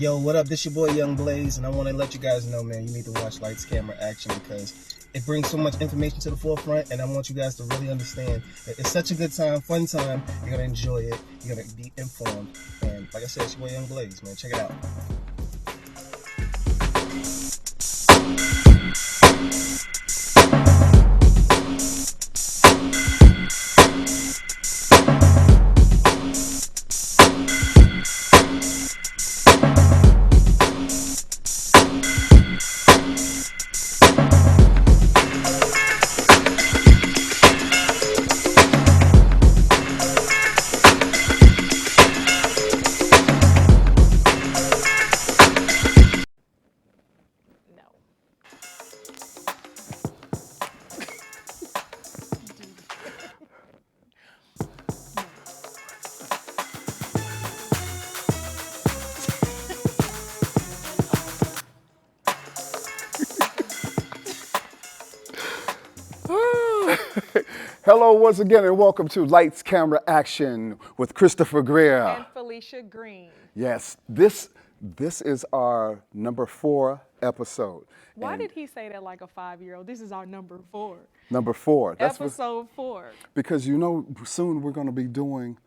Yo, what up? This your boy YoungBlaze, and I want to let you guys know, man, you need to watch Lights, Camera, Action because it brings so much information to the forefront, and I want you guys to really understand that it's such a good time, fun time. You're gonna enjoy it. You're gonna be informed, and like I said, it's your boy YoungBlaze, man. Check it out. Hello once again and welcome to Lights, Camera, Action with Christopher Greer. And Felicia Green. Yes, this is our number 4 episode. Why did he say that like a 5-year-old? This is our number 4. Number 4. Episode 4. Because you know soon we're going to be doing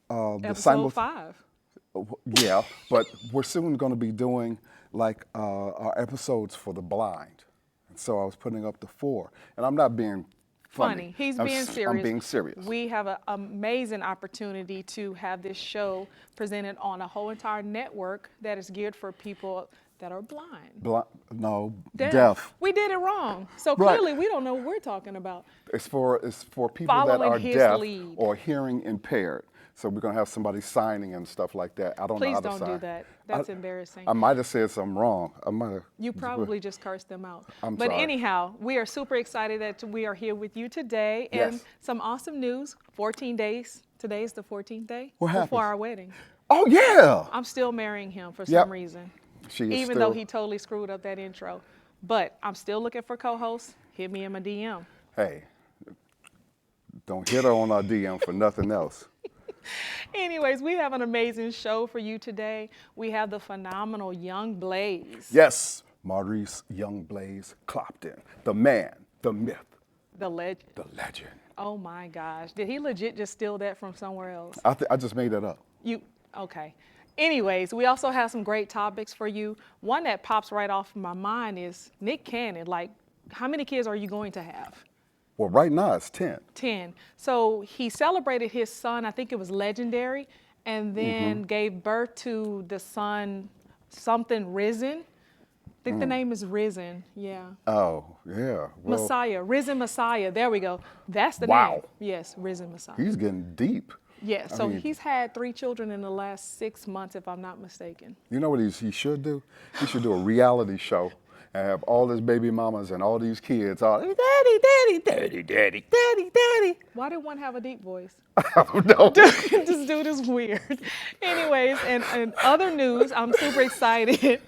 Episode 5. Yeah, but we're soon going to be doing like our episodes for the blind. And so I was putting up the 4. And I'm not being funny. He's being serious. I'm being serious. We have an amazing opportunity to have this show presented on a whole entire network that is geared for people that are blind. Deaf. We did it wrong. So Right. clearly we don't know what we're talking about. It's for people that Following are his deaf lead. or hearing impaired. So we're going to have somebody signing and stuff like that. I don't know Please how to don't sign. do that. That's embarrassing. I might have said something wrong. You probably just cursed them out. I'm but sorry. anyhow, we are super excited that we are here with you today. And Yes. some awesome news. 14 days. Today is the 14th day What happened? before our wedding. Oh, yeah. I'm still marrying him for Yep. some reason. She is Even still, though he totally screwed up that intro. But I'm still looking for co-hosts. Hit me in my DM. Hey, don't hit her on our DM for nothing else. Anyways, we have an amazing show for you today. We have the phenomenal YoungBlaze. Yes, Maurice YoungBlaze Clopton, the man, the myth, The legend. the legend. Oh my gosh. Did he legit just steal that from somewhere else? I just made that up. Okay. Anyways, we also have some great topics for you. One that pops right off my mind is Nick Cannon. Like, how many kids are you going to have? Well, right now it's 10. 10. So he celebrated his son, I think it was Legendary, and then gave birth to the son, something Risen. I think the name is Risen, yeah. Oh, yeah. Well, Messiah, Risen Messiah, there we go. That's the Wow. name. Yes, Risen Messiah. he's getting deep. Yeah, so mean- he's had 3 children in the last 6 months, if I'm not mistaken. You know what he should do? He should do a reality show and have all his baby mamas and all these kids all, daddy, daddy, daddy, daddy, daddy, daddy. Why did one have a deep voice? I don't know. This dude is weird. Anyways, and other news, I'm super excited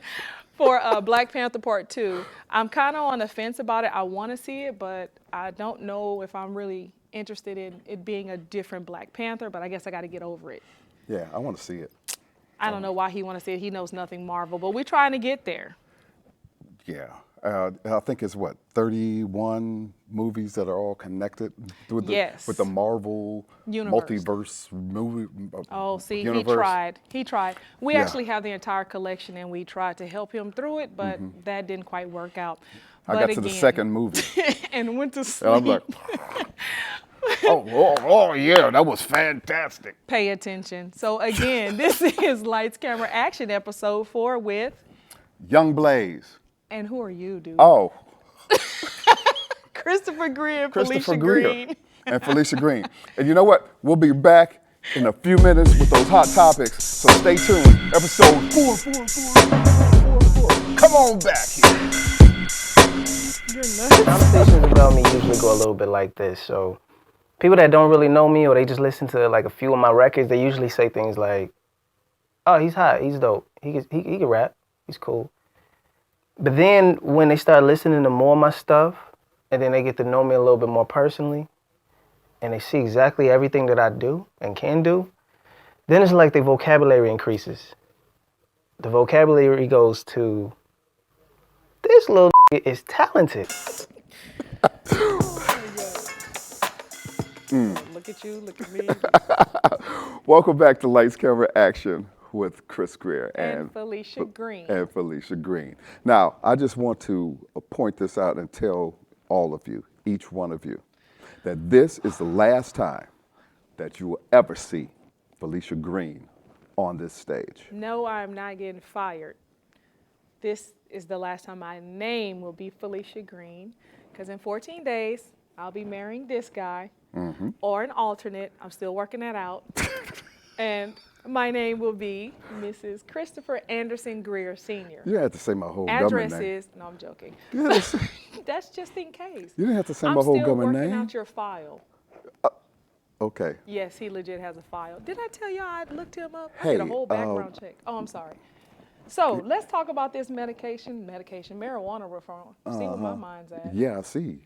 for Black Panther Part 2. I'm kind of on the fence about it. I want to see it, but I don't know if I'm really interested in it being a different Black Panther, but I guess I got to get over it. Yeah, I want to see it. I don't know why he want to see it. He knows nothing Marvel, but we're trying to get there. Yeah. I think it's 31 movies that are all connected with the Marvel Universe. multiverse movie. Oh, see, universe. He tried. We Yeah. actually have the entire collection, and we tried to help him through it, but that didn't quite work out. I got to the second movie, and went to sleep. and I'm like, oh, yeah, that was fantastic. Pay attention. So again, this is Lights, Camera, Action, episode 4 with, YoungBlaze. and who are you, dude? Oh, Christopher Green, Christopher Felicia Greer Green. and Felicia Green. And you know what? We'll be back in a few minutes with those hot topics. So stay tuned. Episode 4. Come on back here. You're nuts. Conversations about me usually go a little bit like this. So people that don't really know me or they just listen to like a few of my records, they usually say things like, oh, he's hot, he's dope, he can rap, he's cool. But then when they start listening to more of my stuff, and then they get to know me a little bit more personally, and they see exactly everything that I do and can do, then it's like their vocabulary increases. the vocabulary goes to, this little is talented. Look at you, look at me. Welcome back to Lights, Camera, Action with Chris Greer And Felicia Green. And Felicia Green. Now, I just want to point this out and tell all of you, each one of you, that this is the last time that you will ever see Felicia Green on this stage. No, I'm not getting fired. This is the last time my name will be Felicia Green, because in 14 days, I'll be marrying this guy or an alternate. I'm still working that out. And my name will be Mrs. Christopher Anderson Greer Sr. You didn't have to say my whole Address government name. is, no, I'm joking. You didn't have to say- That's just in case. you didn't have to say my whole government I'm still name. working out your file. Okay. Yes, he legit has a file. Did I tell y'all I looked him up? I Hey, did a whole background check. Oh, I'm sorry. So let's talk about this marijuana reform. See where my mind's at. Yeah, I see.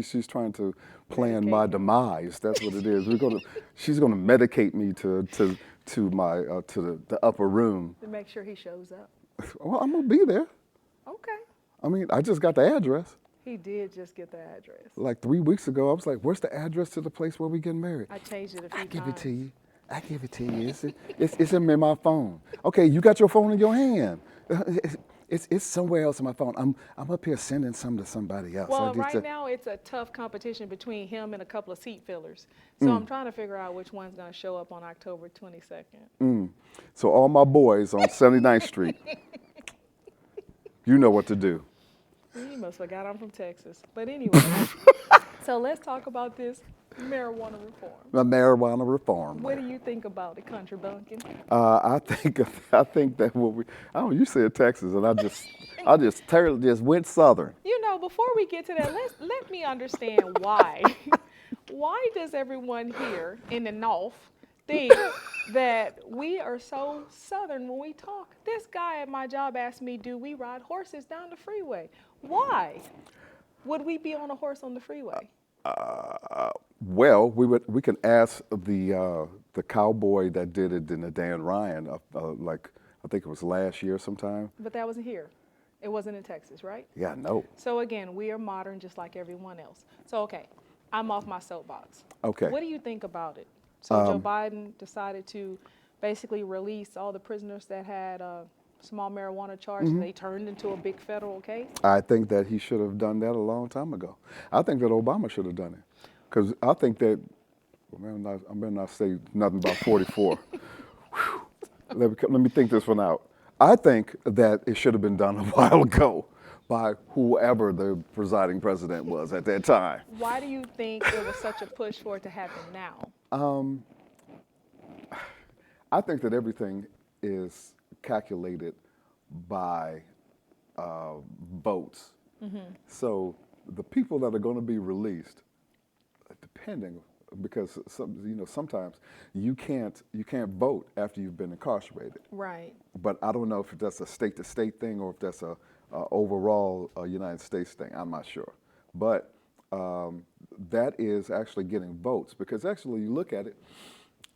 She's trying to plan my demise. That's what it is. She's gonna medicate me to the upper room. To make sure he shows up. Well, I'm gonna be there. Okay. I mean, I just got the address. He did just get the address. Like 3 weeks ago, I was like, "Where's the address to the place where we getting married?" I changed it a few I give it times. to you. I give it to you. It's in my phone. Okay, you got your phone in your hand. It's somewhere else in my phone. I'm up here sending some to somebody else. Well, right now it's a tough competition between him and a couple of seat fillers. So I'm trying to figure out which one's going to show up on October 22nd. So all my boys on 79th Street, you know what to do. You must have forgot I'm from Texas. But anyway, so let's talk about this marijuana reform. The marijuana reform. What do you think about it, Country Bumpkin? I think that you said Texas, and I just went southern. You know, before we get to that, let me understand why. Why does everyone here in the North think that we are so southern when we talk? This guy at my job asked me, do we ride horses down the freeway? Why would we be on a horse on the freeway? Well, we can ask the cowboy that did it in the Dan Ryan, like I think it was last year sometime. But that wasn't here. It wasn't in Texas, right? Yeah, no. So again, we are modern just like everyone else. So okay, I'm off my soapbox. Okay. What do you think about it? So Joe Biden decided to basically release all the prisoners that had small marijuana charges. They turned into a big federal case. I think that he should have done that a long time ago. I think that Obama should have done it. Because I think that, I better not say nothing about 44. Let me think this one out. I think that it should have been done a while ago by whoever the presiding president was at that time. Why do you think there was such a push for it to happen now? I think that everything is calculated by votes. So the people that are going to be released, depending, because sometimes you can't vote after you've been incarcerated. Right. But I don't know if that's a state-to-state thing or if that's a overall United States thing. I'm not sure. But that is actually getting votes, because actually you look at it.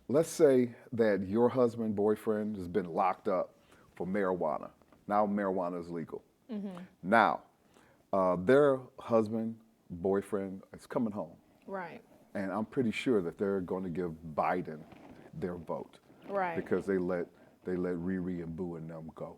Let's say that your husband, boyfriend has been locked up for marijuana. Now marijuana is legal. Now their husband, boyfriend is coming home. Right. And I'm pretty sure that they're going to give Biden their vote. Right. Because they let Riri and Boo and them go.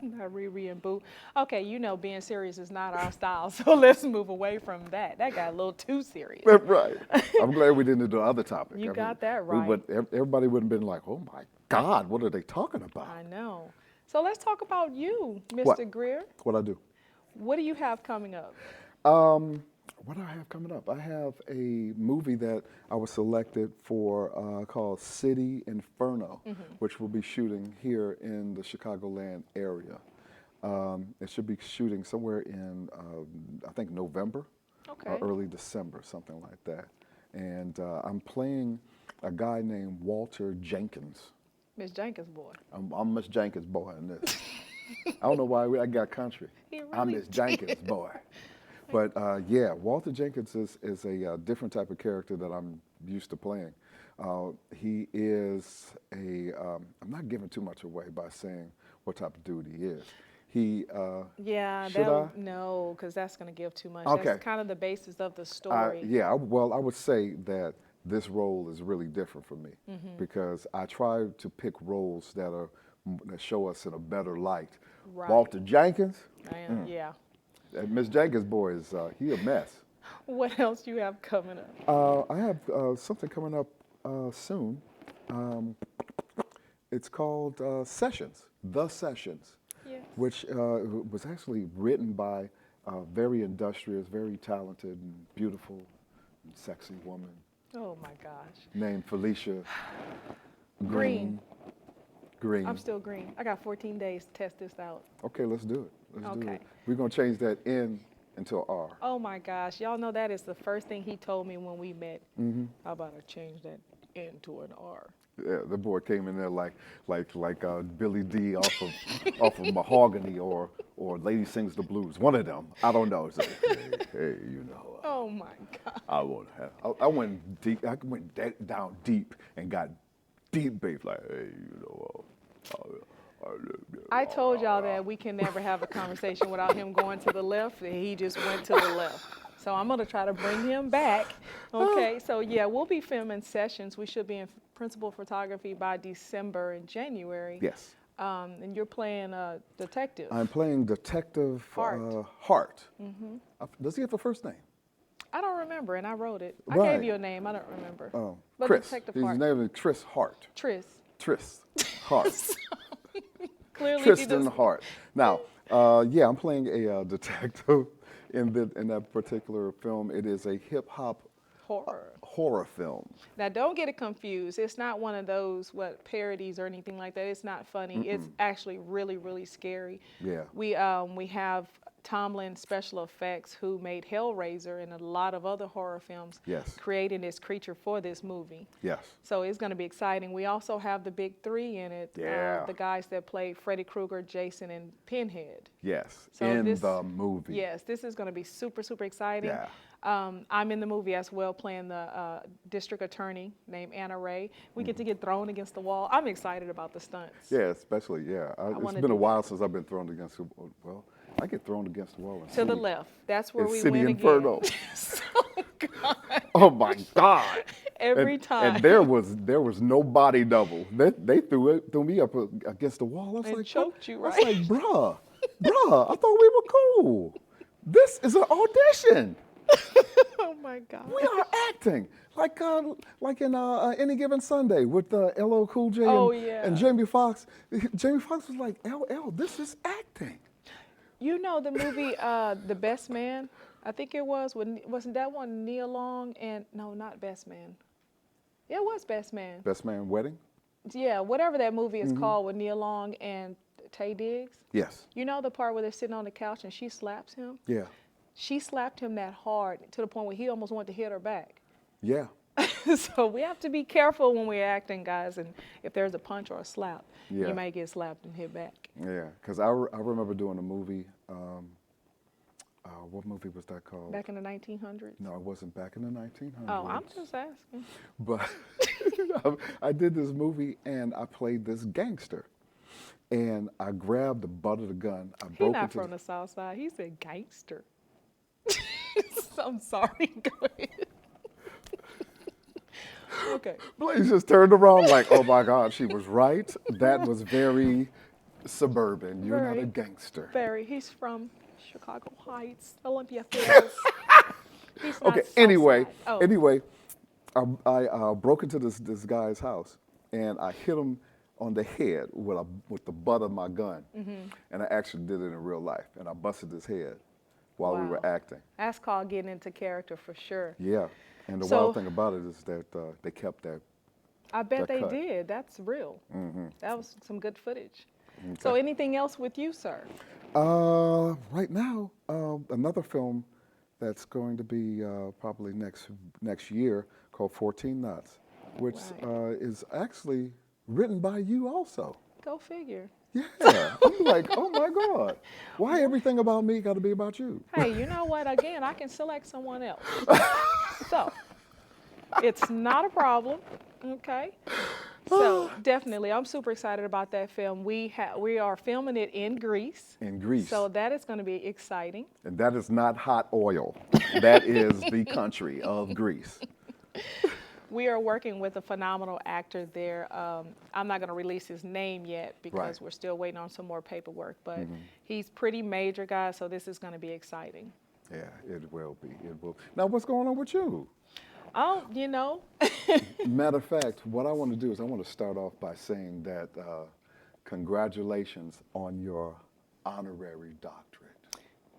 Not Riri and Boo. Okay, being serious is not our style, so let's move away from that. That got a little too serious. Right. I'm glad we didn't do the other topic. You got that right. Everybody would have been like, oh my God, what are they talking about? I know. So let's talk about you, Mr. What? Greer. What I do? What do you have coming up? What do I have coming up? I have a movie that I was selected for called City Inferno, which will be shooting here in the Chicagoland area. It should be shooting somewhere in, I think, November or early December, something like that. And I'm playing a guy named Walter Jenkins. Miss Jenkins' boy. I'm Miss Jenkins' boy in this. I don't know why I got country. I'm Miss Jenkins' boy. But yeah, Walter Jenkins is a different type of character that I'm used to playing. He is I'm not giving too much away by saying what type of dude he is. Yeah, should I? No, because that's going to give too much. Okay. That's kind of the basis of the story. Well, I would say that this role is really different for me because I try to pick roles that show us in a better light. Right. Walter Jenkins, Yeah. Miss Jenkins' boy is he a mess. What else you have coming up? I have something coming up soon. It's called Sessions, The Sessions, Yes. which was actually written by a very industrious, very talented, and beautiful, and sexy woman Oh my gosh. named Felicia Green. Green. I'm still green. I got 14 days to test this out. Okay, let's do it. Let's do Okay. it. We're going to change that N into an R. Oh my gosh. Y'all know that is the first thing he told me when we met. How about I change that N to an R? Yeah, the boy came in there like Billy D off of Mahogany or Lady Sings the Blues. One of them. I don't know. It's like, hey, you know. Oh my God. I won't have. I went deep. I went down deep and got deep bass. Like, hey, you know. I told y'all that we can never have a conversation without him going to the left, and he just went to the left. So I'm going to try to bring him back. Okay, so yeah, we'll be filming Sessions. We should be in principal photography by December and January. Yes. And you're playing a detective. I'm playing Detective Hart. Hart. Does he have a first name? I don't remember, and I wrote it. I Right. gave you a name. I don't remember. Oh, But Chris. Detective His Hart. name is Tris Hart. Tris. Tris Hart. Clearly, Tristan Hart. Now, I'm playing a detective in that particular film. It is a hip hop horror film. Now, don't get it confused. It's not one of those parodies or anything like that. It's not funny. It's actually really, really scary. Yeah. We have Tomlin Special Effects, who made Hellraiser and a lot of other horror films. Yes. Creating this creature for this movie. Yes. So it's going to be exciting. We also have the big three in it. Yeah. The guys that played Freddy Krueger, Jason, and Pinhead. Yes. So in this- the movie. Yes, this is going to be super, super exciting. Yeah. I'm in the movie as well, playing the district attorney named Anna Ray. We get to get thrown against the wall. I'm excited about the stunts. Yeah, especially, yeah. It's wanna been a do while since I've been thrown against the wall. Well, I get thrown against the wall. In To the City- left. That's where in we City win Inferno. again. So, God. Oh my God! Every time. And there was no body double. They threw me up against the wall. I was And like, choked you, I was right? like, bruh, I thought we were cool. This is an audition. Oh my God. We are acting like in Any Given Sunday with LL Cool J Oh, and, yeah. and Jamie Foxx. Jamie Foxx was like, LL, this is acting. You know the movie The Best Man? I think it was. Wasn't that one Nia Long and, no, not Best Man. Yeah, it was Best Man. Best Man Wedding? Yeah, whatever that movie is called with Nia Long and Taye Diggs. Yes. You know the part where they're sitting on the couch and she slaps him? Yeah. She slapped him that hard to the point where he almost wanted to hit her back. Yeah. So we have to be careful when we're acting, guys, and if there's a punch or a slap, Yeah. you might get slapped and hit back. Yeah. Because I remember doing a movie. What movie was that called? Back in the 1900s? No, it wasn't back in the 1900s. Oh, I'm just asking. But I did this movie and I played this gangster. And I grabbed the butt of the gun. I He's broke not into from the South Side. He said gangster. I'm sorry. Go ahead. Okay. Blaze just turned around like, oh my God, she was right. That was very suburban. You're not a Very. gangster. Barry, he's from Chicago Heights, Olympia Fields. He's not Okay, South anyway, Side. Oh. anyway, I broke into this guy's house and I hit him on the head with the butt of my gun. And I actually did it in real life. And I busted his head while we were Wow. acting. That's called getting into character for sure. Yeah. And the So- wild thing about it is that they kept that. I bet That they cut. did. That's real. That was some good footage. Okay. So anything else with you, sir? Right now, another film that's going to be probably next year called 14 Knots, which Right. is actually written by you also. Go figure. Yeah, I'm like, oh my God, why everything about me got to be about you? Hey, you know what? Again, I can select someone else. So, It's not a problem. Okay. So definitely, I'm super excited about that film. We are filming it in Greece. In Greece. So that is going to be exciting. And that is not hot oil. That is the country of Greece. We are working with a phenomenal actor there. I'm not going to release his name yet because we're still waiting on some more paperwork, but he's pretty major, guys, so this is going to be exciting. Yeah, it will be. It will. Now, what's going on with you? Oh, you know. Matter of fact, what I want to do is I want to start off by saying that congratulations on your honorary doctorate.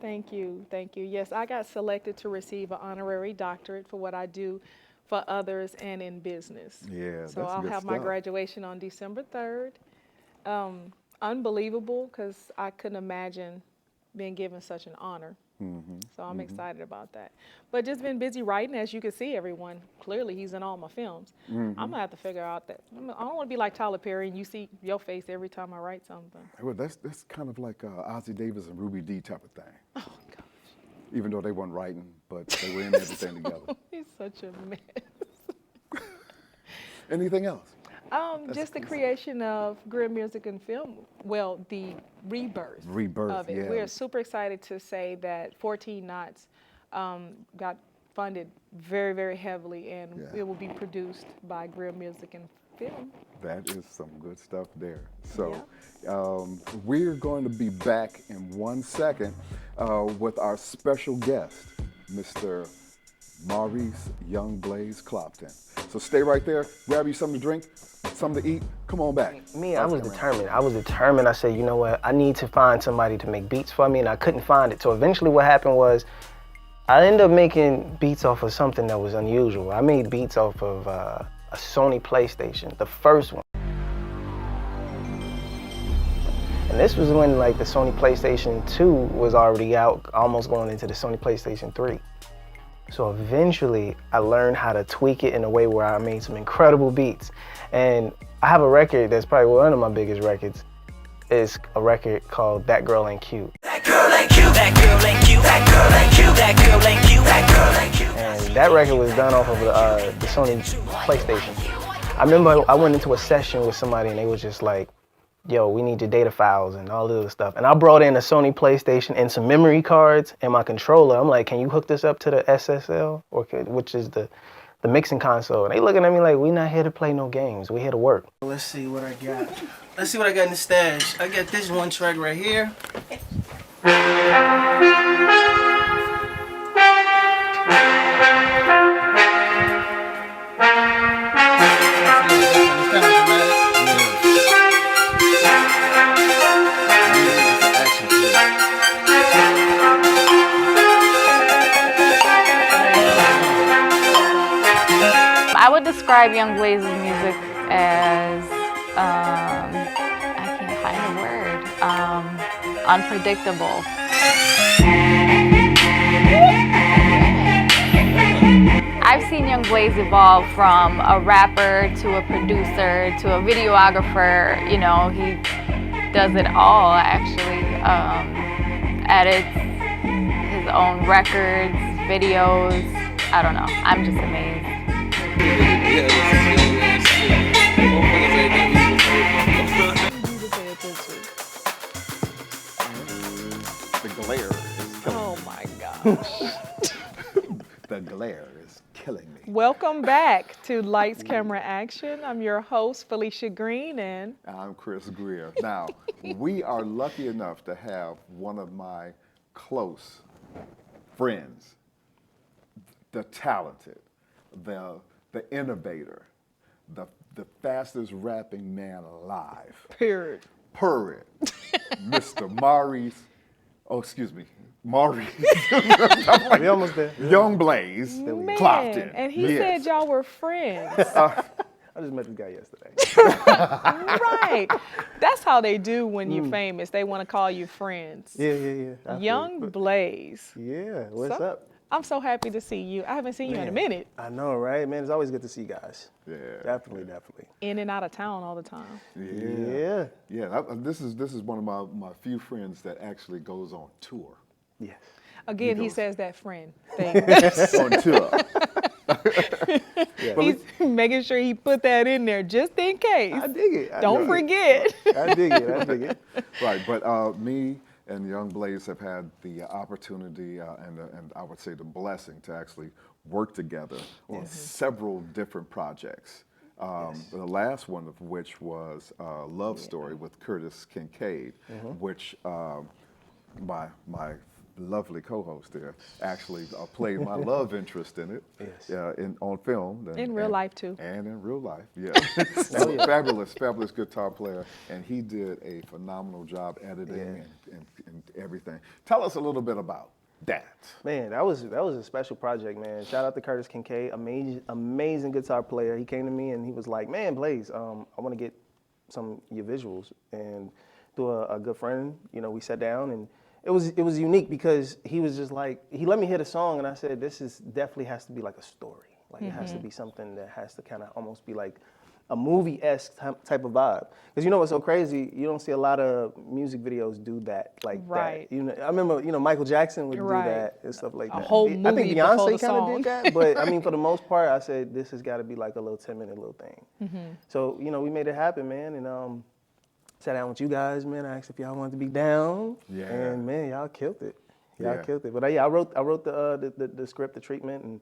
Thank you. Thank you. Yes, I got selected to receive an honorary doctorate for what I do for others and in business. Yeah, so that's I'll good have my stuff. graduation on December 3rd. Unbelievable, because I couldn't imagine being given such an honor. So I'm excited about that. But just been busy writing, as you can see, everyone. Clearly, he's in all my films. I'm going to have to figure out that. I don't want to be like Tyler Perry and you see your face every time I write something. Well, that's kind of like Ozzie Davis and Ruby Dee type of thing. Oh, gosh. Even though they weren't writing, but they were in everything together. He's such a mess. Anything else? Just the creation of Grim Music and Film. Well, the rebirth of it. Yeah. We're super excited to say that 14 Knots got funded very, very heavily, and it will be produced by Grim Music and Film. That is some good stuff there. So we're going to be back in 1 second with our special guest, Mr. Maurice YoungBlaze Clopton. So stay right there, grab you something to drink, something to eat, come on back. I was determined. I said, you know what, I need to find somebody to make beats for me, and I couldn't find it. So eventually what happened was, I ended up making beats off of something that was unusual. I made beats off of a Sony PlayStation, the first one. And this was when like the Sony PlayStation 2 was already out, almost going into the Sony PlayStation 3. So eventually I learned how to tweak it in a way where I made some incredible beats. And I have a record that's probably one of my biggest records. It's a record called That Girl Ain't Cute. That girl ain't cute, that girl ain't cute, that girl ain't cute, that girl ain't cute, that girl ain't cute. And that record was done off of the Sony PlayStation. I remember I went into a session with somebody and they was just like, yo, we need your data files and all this other stuff. And I brought in a Sony PlayStation and some memory cards and my controller. I'm like, can you hook this up to the SSL, which is the mixing console? And they looking at me like, we not here to play no games. We here to work. Let's see what I got. Let's see what I got in the stash. I got this one track right here. I would describe YoungBlaze's music as, I can't find a word, unpredictable. I've seen YoungBlaze evolve from a rapper to a producer to a videographer. You know, he does it all actually. Edits his own records, videos. I don't know. I'm just amazed. The glare is killing Oh my gosh. The glare is killing me. Welcome back to Lights, Camera, Action. I'm your host, Felicia Green, and I'm Chris Greer. Now, we are lucky enough to have one of my close friends, the talented, the innovator, the fastest rapping man alive. period. Mr. Maurice We almost there. YoungBlaze Man, Clopton. and he Yes. said y'all were friends. I just met this guy yesterday. Right. That's how they do when you're famous. They want to call you friends. Yeah. I feel it. YoungBlaze. Yeah, what's So- up? I'm so happy to see you. I haven't seen you in a Man, minute. I know, right? Man, it's always good to see you guys. Yeah. Definitely. In and out of town all the time. Yeah. This is one of my few friends that actually goes on tour. Yes. Again, he goes- says that friend thing. On tour. He's making sure he put that in there just in case. I dig it. Don't forget. I dig it. Right, but me and YoungBlaze have had the opportunity and I would say the blessing to actually work together on several different projects. The last one of which was Love Story with Curtis Kincaid, which my lovely co-host there actually played my love interest in it on film. In real life too. And in real life, yeah. Fabulous guitar player, and he did a phenomenal job editing and everything. Tell us a little bit about that. Man, that was a special project, man. Shout out to Curtis Kincaid, amazing guitar player. He came to me and he was like, "Man, Blaze, I want to get some of your visuals." And through a good friend, we sat down and it was unique because he was just like, he let me hear the song and I said, this definitely has to be like a story. Like it has to be something that has to kind of almost be like a movie-esque type of vibe. Because what's so crazy? You don't see a lot of music videos do that like that. I remember, Michael Jackson would do that and stuff like that. A whole movie. I think Beyonce kind of song. did that, but I mean, for the most part, I said this has got to be like a little 10-minute little thing. So we made it happen, man, and sat down with you guys, man. I asked if y'all wanted to be down, and man, y'all killed it. Killed it. But I wrote the script, the treatment, and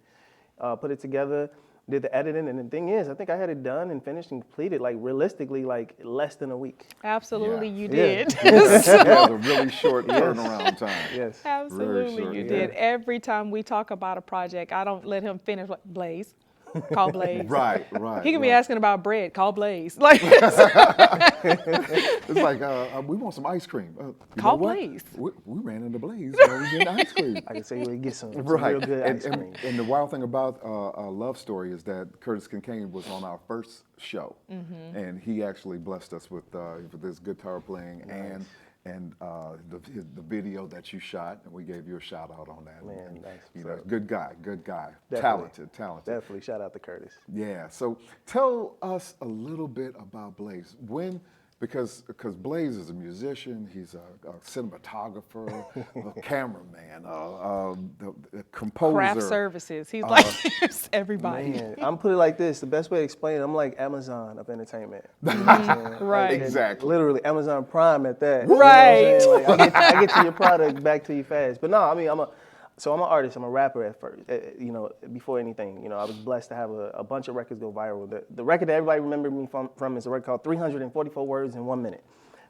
put it together. Did the editing, and the thing is, I think I had it done and finished and completed, like realistically, like less than a week. Absolutely, you did. It was a really short turnaround time. Yes. Absolutely, you did. Every time we talk about a project, I don't let him finish. Like, Blaze, call Blaze. Right. He can be asking about bread. Call Blaze. Like it's like we want some ice cream. Call Blaze. We ran into Blaze. We get ice cream. I can say we get some Right. real good ice cream. And the wild thing about Love Story is that Curtis Kincaid was on our first show, and he actually blessed us with this guitar playing and the video that you shot, and we gave you a shout out on that. Man, and, good guy, Definitely. talented. Definitely, shout out to Curtis. Yeah. So tell us a little bit about Blaze. Because Blaze is a musician, he's a cinematographer, a cameraman, a composer. craft services. He's like everybody. Man, I'm put it like this. The best way to explain it, I'm like Amazon of entertainment. You know what I'm saying? Right. Exactly. Literally, Amazon Prime at that. Right. You know what I'm saying? Like, I get to your product back to you fast. But no, I mean, I'm an artist. I'm a rapper at first. Before anything, I was blessed to have a bunch of records go viral. The record that everybody remembered me from is a record called 344 Words in 1 Minute.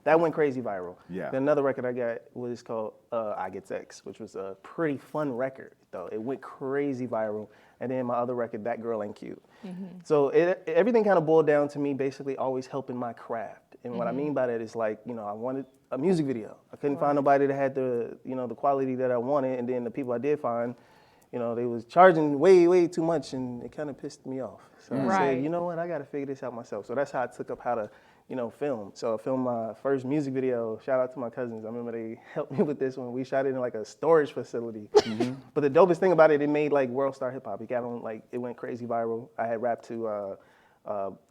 That went crazy viral. Yeah. Then another record I got was called I Get Sex, which was a pretty fun record, though. It went crazy viral. And then my other record, That Girl Ain't Cute. So everything kind of boiled down to me basically always helping my craft. And what I mean by that is like, I wanted a music video. I couldn't find nobody that had the quality that I wanted. And then the people I did find, they was charging way, way too much, and it kind of pissed me off. So I said, you know what, I got to figure this out myself. So that's how I took up how to, film. So I filmed my first music video. Shout out to my cousins. I remember they helped me with this one. We shot it in like a storage facility. But the dopest thing about it made like world star hip hop. It got on it went crazy viral. I had rapped to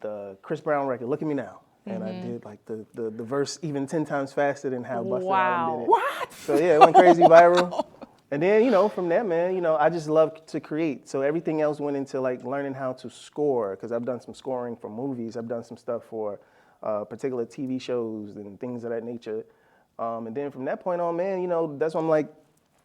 the Chris Brown record, Look at Me Now. And I did like the verse even 10 times faster than how Busta Rhymes did it. What? So yeah, it went crazy viral. And then, from that, man, I just love to create. So everything else went into like learning how to score, because I've done some scoring for movies. I've done some stuff for particular TV shows and things of that nature. And then from that point on, man, that's why I'm like,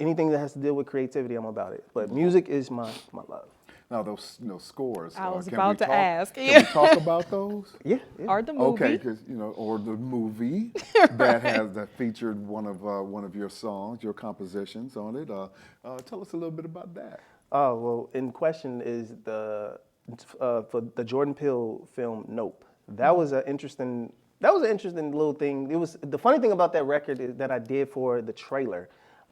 anything that has to deal with creativity, I'm about it. But music is my love. Now those scores. I was can about we to talk, ask. Can we talk about those? Yeah. Or the movie. Okay, because or the movie that featured one of your songs, your compositions on it. Tell us a little bit about that. Oh, well, in question is for the Jordan Peele film Nope. That was an interesting little thing. It was the funny thing about that record is that I did for the trailer.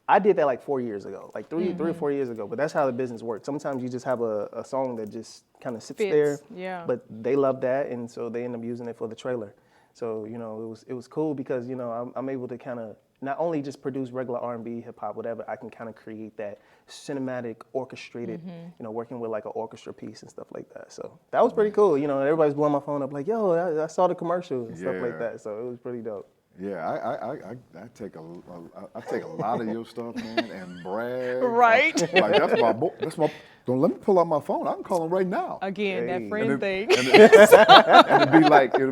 I did that like 4 years ago, like three or 4 years ago. But that's how the business works. Sometimes you just have a song that just kind of sits there. Yeah. But they love that, and so they end up using it for the trailer. So it was cool because I'm able to kind of not only just produce regular R&B, hip hop, whatever. I can kind of create that cinematic, orchestrated, working with like an orchestra piece and stuff like that. So that was pretty cool. Everybody's blowing my phone up like, yo, I saw the commercial and stuff like that. So it was pretty dope. Yeah, I take a lot of your stuff, man, and brag. Right. Like that's Don't let me pull out my phone. I can call him right now. Again, that friend thing. And it'd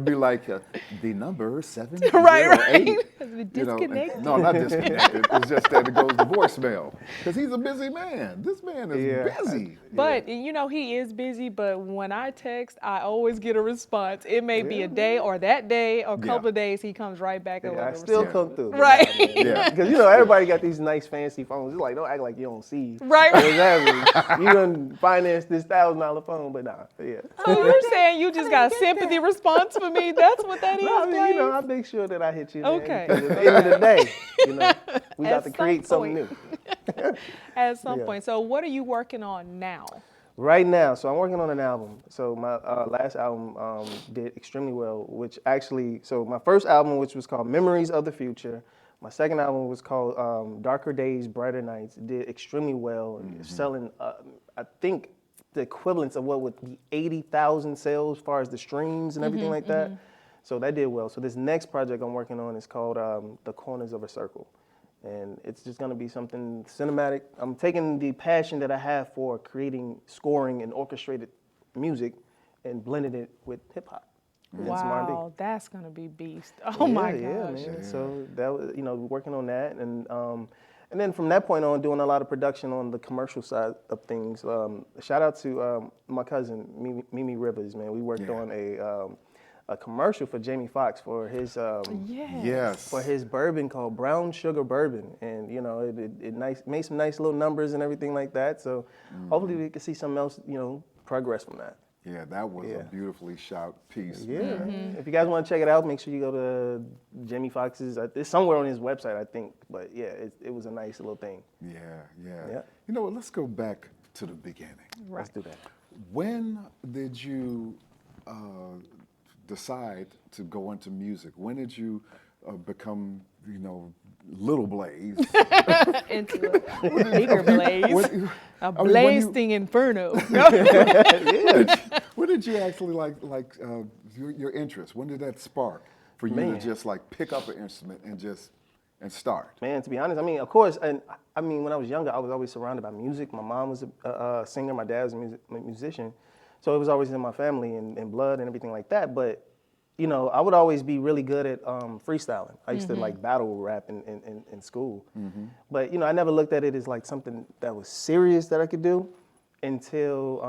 be like the number 708. Right. Disconnected. No, not disconnected. It's just that it goes to voicemail because he's a busy man. This man is busy. But you know he is busy. But when I text, I always get a response. It may be a day or that day or a couple of days. He comes right back. I still come through. Right. Yeah. Because you know everybody got these nice fancy phones. It's like don't act like you don't see. Right. Exactly. You done finance this $1,000 phone, but nah. Yeah. So you're saying you just got a sympathy response for me? That's what that is. No, I mean, you know, Blaze? I make sure that I hit you. Man, Okay. because at the end of the day, you know, we got At to some create something point. new. At some Yeah. point. So what are you working on now? Right now, so I'm working on an album. So my last album did extremely well, which actually, so my first album, which was called Memories of the Future, my second album was called Darker Days, Brighter Nights, did extremely well, selling, I think, the equivalence of what would be 80,000 sales as far as the streams and everything like that. So that did well. So this next project I'm working on is called The Corners of a Circle. And it's just gonna be something cinematic. I'm taking the passion that I have for creating, scoring, and orchestrated music and blending it with hip hop. and some R&B. Wow, that's gonna be beast. Oh my gosh. Yeah, man. So that was, working on that, and then from that point on, doing a lot of production on the commercial side of things. Shout out to my cousin Mimi Rivers, man. We worked on a commercial for Jamie Foxx for his for his bourbon called Brown Sugar Bourbon, and it made some nice little numbers and everything like that. So hopefully we can see something else, progress from that. Yeah, that was a beautifully shot piece. Yeah. Man. If you guys want to check it out, make sure you go to Jamie Foxx's. It's somewhere on his website, I think. But yeah, it was a nice little thing. Yeah. You know what? Let's go back to the beginning. Right. Let's do that. When did you decide to go into music? When did you become, Little Blaze? Into a bigger blaze. A blasting inferno. When did you actually like your interest? When did that spark for you to just pick up an instrument and start? Man, to be honest, of course, and when I was younger, I was always surrounded by music. My mom was a singer, my dad was a musician, so it was always in my family and blood and everything like that. But I would always be really good at freestyling. I used to battle rap in school. But, I never looked at it as something that was serious that I could do until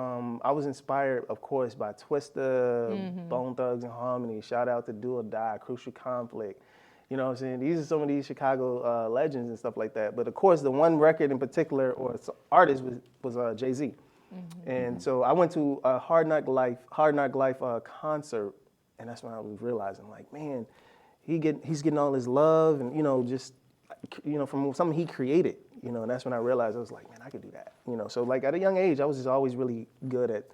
I was inspired, of course, by Twista, Bone Thugs and Harmony. Shout out to Do or Die, Crucial Conflict. You know what I'm saying? These are some of these Chicago legends and stuff like that. But, of course, the one record in particular or artist was Jay-Z. And so I went to a Hard Knock Life concert. And that's when I was realizing, man, he's getting all his love and, from something he created, and that's when I realized, I was like, man, I could do that, So, at a young age, I was just always really good at,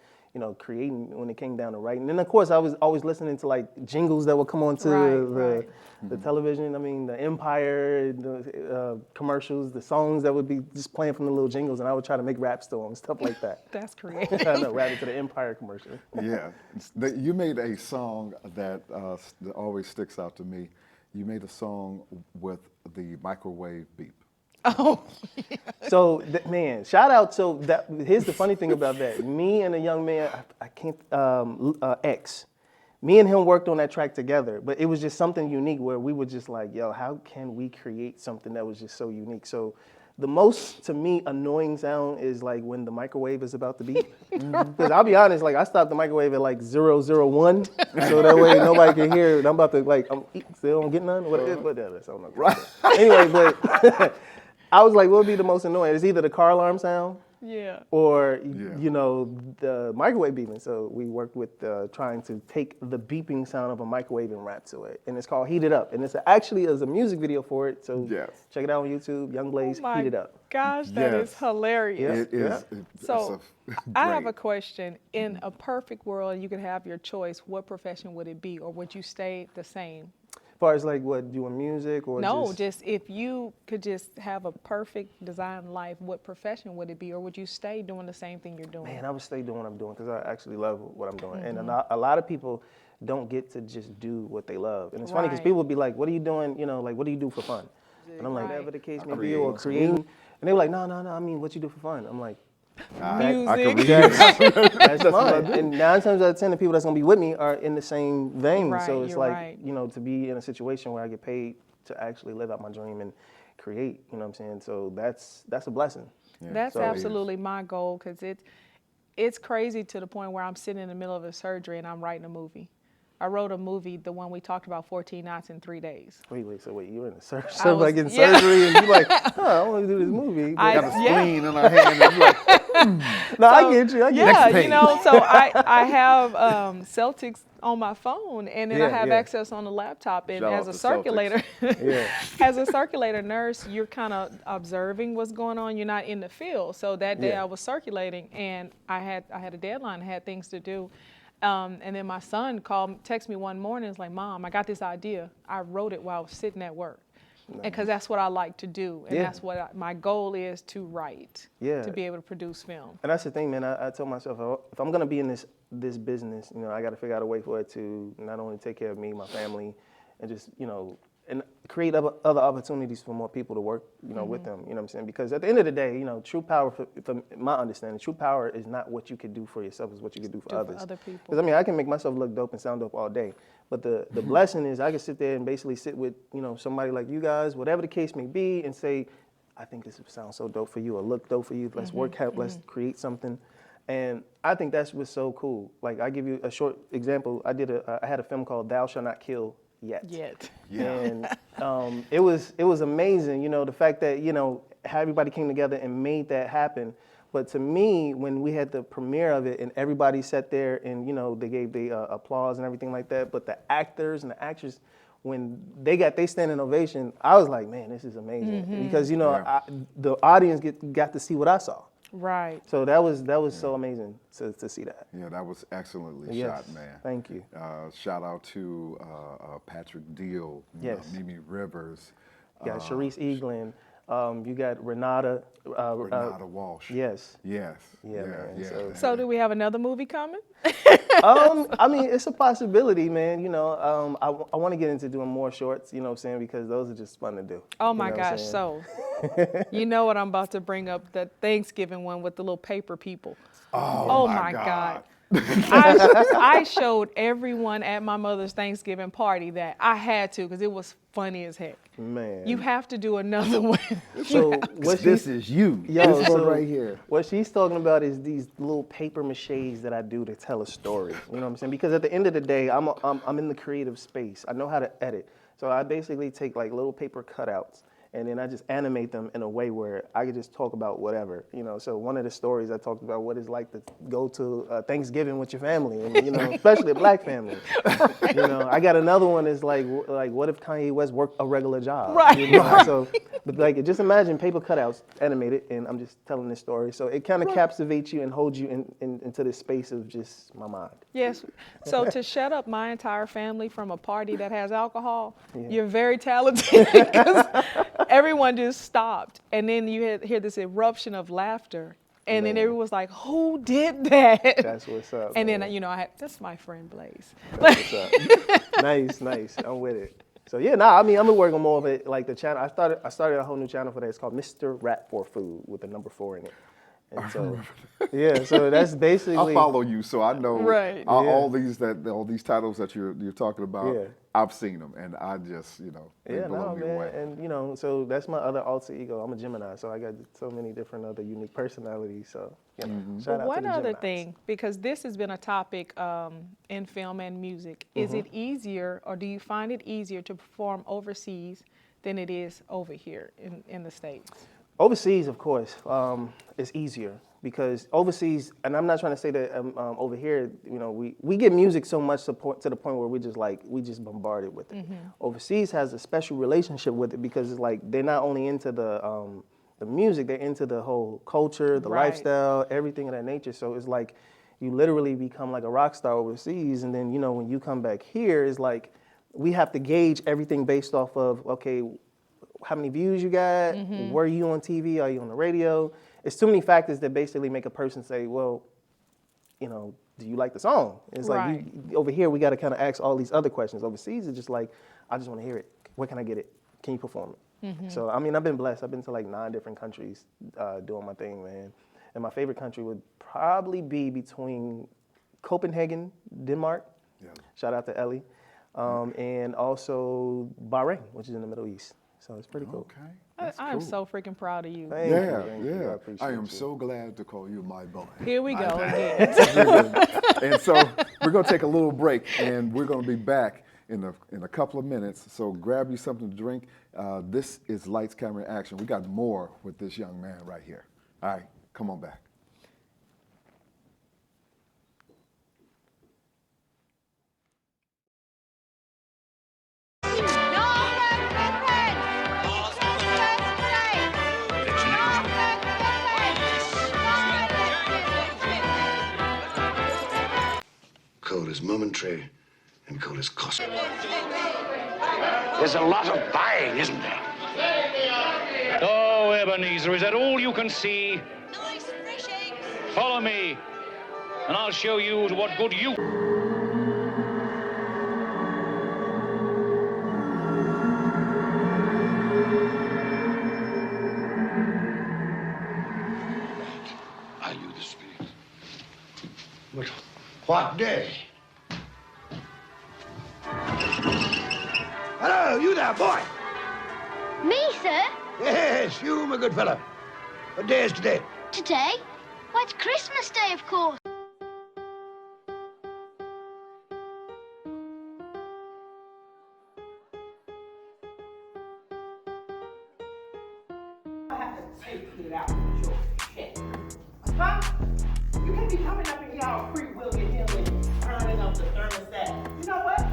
creating when it came down to writing. And, of course, I was always listening to, jingles that would come onto the television. The Empire, the commercials, the songs that would be just playing from the little jingles, and I would try to make raps to them, stuff like that. That's creative. I know, rap it to the Empire commercial. Yeah. You made a song that always sticks out to me. You made a song with the microwave beep. Oh, yeah. So, man, shout out. So, here's the funny thing about that. Me and a young man, X, me and him worked on that track together, but it was just something unique where we were just like, yo, how can we create something that was just so unique? So, the most, to me, annoying sound is when the microwave is about to beep. Because I'll be honest, I stopped the microwave at 001, so that way nobody can hear it. I'm about to, still don't get none? Whatever, so I'm right. Anyway, but I was like, what would be the most annoying? It's either the car alarm sound or, the microwave beeping. So we worked with trying to take the beeping sound of a microwave and rap to it. And it's called Heat It Up. And it's actually a music video for it. So check it out on YouTube, YoungBlaze, Heat It Up. Gosh, that is hilarious. It is. So I have a question. In a perfect world, you could have your choice. What profession would it be, or would you stay the same? As far as what, doing music or No, just if you could just have a perfect design life, what profession would it be, or would you stay doing the same thing you're doing? Man, I would stay doing what I'm doing because I actually love what I'm doing. And a lot of people don't get to just do what they love. And it's funny because people would be like, what are you doing, what do you do for fun? And I'm like, whatever the case may be, or creating. And they were like, no, what you do for fun? I'm like, I can music. read That's fine. And 9 times out of 10, the people that's gonna be with me are in the same vein. Right, So it's you're like, right. you know, to be in a situation where I get paid to actually live out my dream and create, you know what I'm saying? So that's a blessing. That's So- absolutely my goal, because it's crazy to the point where I'm sitting in the middle of a surgery and I'm writing a movie. I wrote a movie, the one we talked about, 14 Nights in 3 days. Wait, you were in the surgery, I was- like getting yeah. surgery, and you're like, oh, I want to do this movie. But I- got a spleen in her hand. And like, no, I get you. Yeah, page. you know, so I have Celtics on my phone, and then I Yeah, have yeah. access on the laptop. And Shout as out a to Celtics. circulator, Yeah. as a circulator nurse, you're kind of observing what's going on. You're not in the field. So that day Yeah. I was circulating, and I had a deadline, I had things to do. And then my son texted me one morning. It's like, Mom, I got this idea. I wrote it while I was sitting at work. Because that's what I like to do, and Yeah. that's what my goal is, to write, Yeah. to be able to produce film. And that's the thing, man. I told myself, if I'm gonna be in this business, you know, I got to figure out a way for it to not only take care of me, my family, and just, you know, and create other opportunities for more people to work, you know, with them. You know what I'm saying? Because at the end of the day, you know, true power, from my understanding, true power is not what you could do for yourself, it's what you could do for others. other people. Because I mean, I can make myself look dope and sound dope all day, but the blessing is I can sit there and basically sit with, you know, somebody like you guys, whatever the case may be, and say, I think this would sound so dope for you, or look dope for you. Let's work out. Let's create something. And I think that's what's so cool. Like, I give you a short example. I had a film called Thou Shalt Not Kill Yet. And it was amazing, you know, the fact that, you know, how everybody came together and made that happen. But to me, when we had the premiere of it and everybody sat there and, you know, they gave the applause and everything like that, but the actors and the actors, when they got their standing ovation, I was like, man, this is amazing. Because, you know, Yeah. the audience got to see what I saw. Right. So that was so amazing to see that. yeah, that was excellently Yes. shot, man. Thank you. Shout out to Patrick Deal, Yes. Mimi Rivers. You got Sharice Eaglin. You got Renata. Renata Walsh. Yes. Yes. Yeah, man, So do we have another movie coming? I mean, it's a possibility, man. You know, I want to get into doing more shorts, you know what I'm saying, because those are just fun to do. Oh You my know what I'm gosh, saying? so you know what I'm about to bring up, the Thanksgiving one with the little paper people. Oh, my God. I showed everyone at my mother's Thanksgiving party that I had to, because it was funny as heck. Man. You have to do another one. So what This is you. Yo, this so one right here. What she's talking about is these little paper maches that I do to tell a story. You know what I'm saying? Because at the end of the day, I'm in the creative space. I know how to edit. So I basically take like little paper cutouts and then I just animate them in a way where I could just talk about whatever, you know. So one of the stories I talked about what it's like to go to Thanksgiving with your family, and you know, especially a black family. You know, I got another one is like what if Kanye West worked a regular job? Right. You know? So, but like just imagine paper cutouts animated, and I'm just telling this story. So it kind of captivates you and holds you into this space of just my mind. Yes. So to shut up my entire family from a party that has alcohol, you're very talented, because everyone just stopped. And then you hear this eruption of laughter. And then everyone was like, who did that? That's what's up. And man. then, you know, that's my friend Blaze. That's what's up. Nice. I'm with it. So yeah, I mean, I'm gonna work on more of it. Like the channel, I started a whole new channel for that. It's called Mr. Rap for Food with the number 4 in it. And so, yeah, so that's basically. I follow you, so I know Right. all these titles that you're talking about. Yeah. I've seen them, and I just they Yeah, blow no, me man. away. And, you know, so that's my other alter ego. I'm a Gemini, so I got so many different other unique personalities. So, you know, shout out to One the other Geminis. thing, because this has been a topic in film and music, is it easier, or do you find it easier to perform overseas than it is over here in the States? Overseas, of course, it's easier because overseas, and I'm not trying to say that over here, you know, we get music so much support to the point where we just bombarded with it. Overseas has a special relationship with it because it's like they're not only into the music, they're into the whole culture, the Right. lifestyle, everything of that nature. So it's like you literally become like a rock star overseas, and then, you know, when you come back here, it's like we have to gauge everything based off of, okay, how many views you got, were you on TV, are you on the radio? It's too many factors that basically make a person say, well, you know, do you like the song? It's like over here we got to kind of ask all these other questions. Overseas it's just like, I just want to hear it. Where can I get it? Can you perform it? So I mean, I've been blessed. I've been to like 9 different countries doing my thing, man. And my favorite country would probably be between Copenhagen, Denmark. Yeah. Shout out to Ellie. And also Bahrain, which is in the Middle East. So it's pretty cool. Okay. I am so freaking proud of you. Thank you, Yeah, thank you. I yeah. appreciate I am you. so glad to call you my boy. Here we My go man. again. And so we're going to take a little break, and we're going to be back in a couple of minutes. So grab you something to drink. This is Lights, Camera, Action. We got more with this young man right here. All right, come on back. Cold is momentary and cold is costly. There's a lot of buying, isn't there? Oh, Ebenezer, is that all you can see? Nice fresh eggs. Follow me, and I'll show you to what good you... Are you the spirit? But what day? Hello, you there, boy. Me, sir? Yes, you, my good fellow. What day is today? Today? Why, it's Christmas Day, of course. Huh? You can't be coming up in here all free willing him and turning up the thermostat. You know what?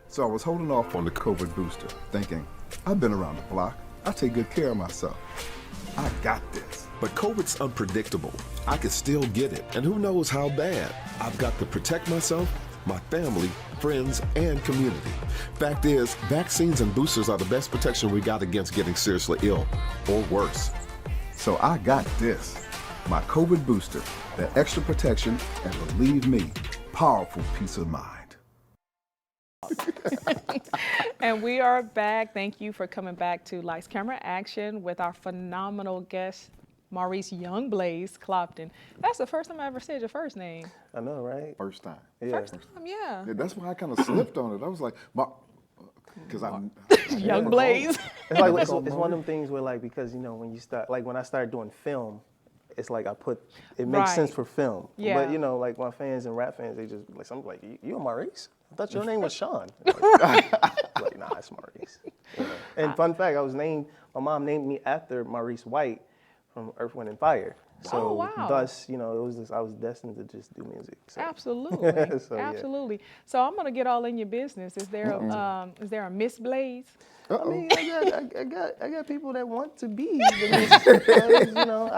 So I was holding off on the COVID booster, thinking, I've been around the block. I take good care of myself. I got this. But COVID's unpredictable. I could still get it, and who knows how bad. I've got to protect myself, my family, friends, and community. Fact is, vaccines and boosters are the best protection we got against getting seriously ill, or worse. So I got this. My COVID booster, that extra protection, and believe me, powerful peace of mind. And we are back. Thank you for coming back to Lights, Camera, Action with our phenomenal guest, Maurice YoungBlaze Clopton. That's the first time I ever said your first name. I know, right? First time. Yeah. First time, yeah. Yeah, that's why I kind of slipped on it. I was like, because I'm YoungBlaze. It's like it's one of them things where, like, because you know when you start, like when I started doing film, it's like it makes sense for film. Yeah. But you know, like my fans and rap fans, they just like something like, you Maurice? I thought your name was Sean. Like, nah, it's Maurice. You know? And fun fact, my mom named me after Maurice White from Earth, Wind, and Fire. So wow. Thus, you know, I was destined to just do music. So. Absolutely, So, absolutely. So I'm gonna get all in your business. Is there a Miss Blaze? I mean, I got people that want to be the Miss Blaze. You know,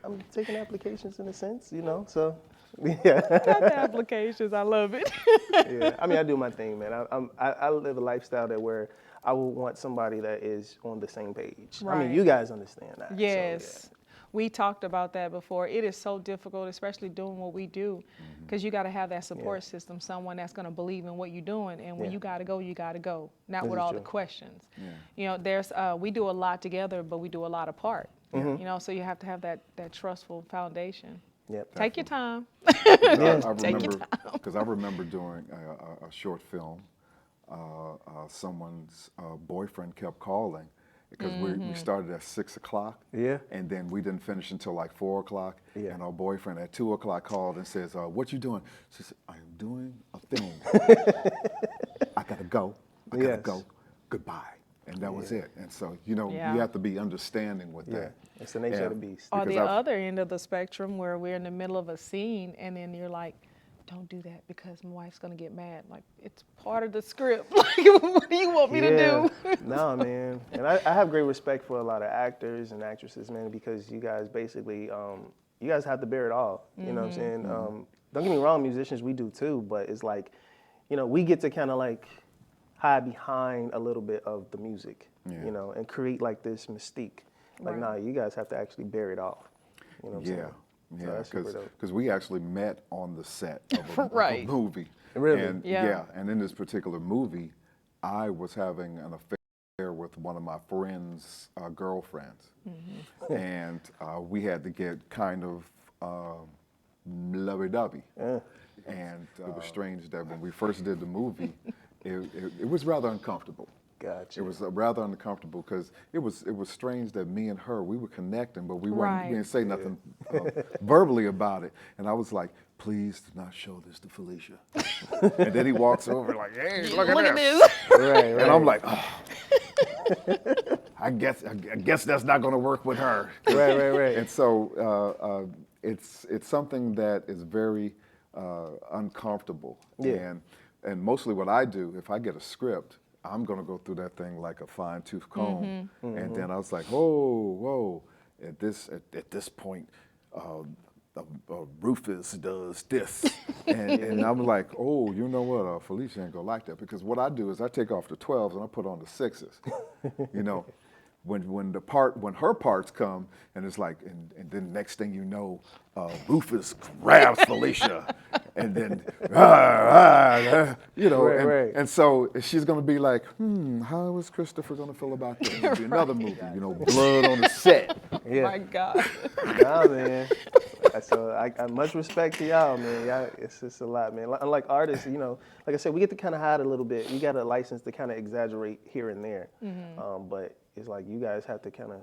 I'm taking applications in a sense. You know, so. Yeah. Got the applications. I love it. Yeah, I mean, I do my thing, man. I live a lifestyle where I would want somebody that is on the same page. Right. I mean, you guys understand that. Yes. So, yeah. We talked about that before. It is so difficult, especially doing what we do, because you got to have that support system, someone that's going to believe in what you're doing. And when you got to go, you got to go, not with all the questions. Yeah. You know, we do a lot together, but we do a lot apart. You know, so you have to have that trustful foundation. Yep. Take your time. I remember, Take your time. because I remember doing a short film someone's boyfriend kept calling because we started at 6 o'clock. Yeah. And then we didn't finish until like 4 o'clock. Yeah. And our boyfriend at 2 o'clock called and says, what you doing? She said, I am doing a thing. I gotta go. I gotta go. Goodbye. And that was it. And so, you know, you have to be understanding with that. It's the nature of the beast. Or the other end of the spectrum where we're in the middle of a scene and then you're like, don't do that because my wife's gonna get mad. Like, it's part of the script. Like, what do you want me to do? No, man. And I have great respect for a lot of actors and actresses, man, because you guys basically, you guys have to bear it all. You know what I'm saying? Don't get me wrong, musicians, we do too, but it's like, you know, we get to kind of like hide behind a little bit of the music, you know, and create like this mystique. Like, nah, you guys have to actually bear it off. You know what I'm saying? Yeah, because we actually met on the set of a movie. Really? And, and in this particular movie, I was having an affair with one of my friend's girlfriends. And we had to get kind of lovey-dovey. And it was strange that when we first did the movie, it was rather uncomfortable. Gotcha. It was rather uncomfortable because it was strange that me and her, we were connecting, but we didn't say nothing verbally about it. And I was like, please do not show this to Felicia. And then he walks over like, hey, look at this. Right. And I'm like, oh. I guess that's not going to work with her. Right. And so it's something that is very uncomfortable. And mostly what I do, if I get a script, I'm going to go through that thing like a fine-tooth comb. And then I was like, whoa, at this point, Rufus does this. and I'm like, oh, you know what, Felicia ain't going to like that. Because what I do is I take off the 12s and I put on the 6s. You know, when her parts come, and it's like, and then next thing you know, Rufus grabs Felicia, and then you know, and so she's gonna be like, how is Christopher gonna feel about this? It'll be another movie, you know, blood on the set. My God. Nah, man. So I much respect to y'all, man. Y'all, it's just a lot, man. Unlike artists, you know, like I said, we get to kind of hide a little bit. You got a license to kind of exaggerate here and there, but it's like you guys have to kind of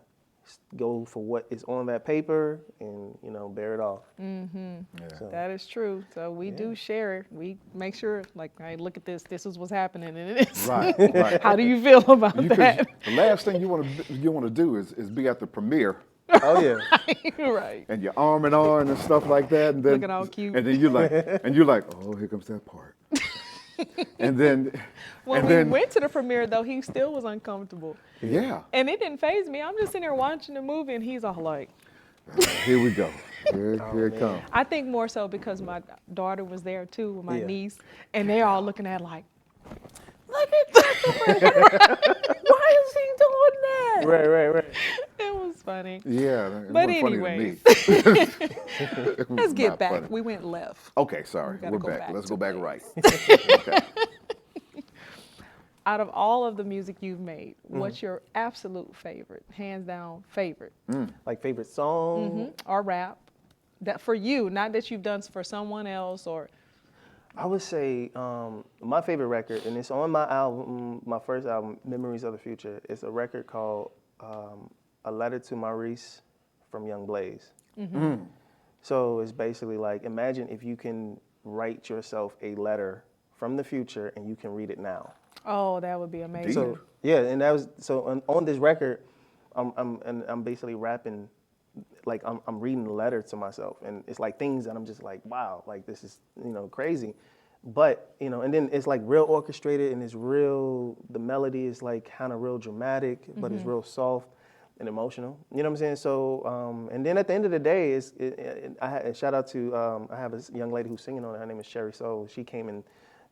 go for what is on that paper and, you know, bear it off. So. That is true. So we do share it. We make sure, like, hey, look at this. This is what's happening, and it is. Right. How do you feel about that? The last thing you want to do is be at the premiere. Oh yeah. Right. And you're arm in arm and stuff like that, and then looking all cute. And then you're like, oh, here comes that part. And then when we went to the premiere, though, he still was uncomfortable. Yeah. And it didn't faze me. I'm just sitting there watching the movie, and he's all like, here we go. Here it comes. I think more so because my daughter was there too with my niece, and they're all looking at like, look at that. Why is he doing that? Right. It was funny. Yeah. But anyways, let's get back. Funny. We went left. Okay, sorry. We're back. Let's go back right. Okay. Out of all of the music you've made, what's your absolute favorite, hands down favorite? Like favorite song? Or rap? That for you, not that you've done for someone else or... I would say my favorite record, and it's on my album, my first album, Memories of the Future. It's a record called A Letter to Maurice from YoungBlaze. So it's basically like, imagine if you can write yourself a letter from the future and you can read it now. Oh, that would be amazing. So, yeah, and that was, so on this record, I'm basically rapping, like I'm reading a letter to myself, and it's like things that I'm just like, wow, like this is, you know, crazy. But, you know, and then it's like real orchestrated, and it's real, the melody is like kind of real dramatic, but it's real soft and emotional. You know what I'm saying? So, and then at the end of the day, shout out to, I have a young lady who's singing on it. Her name is Sherry Soul. She came and,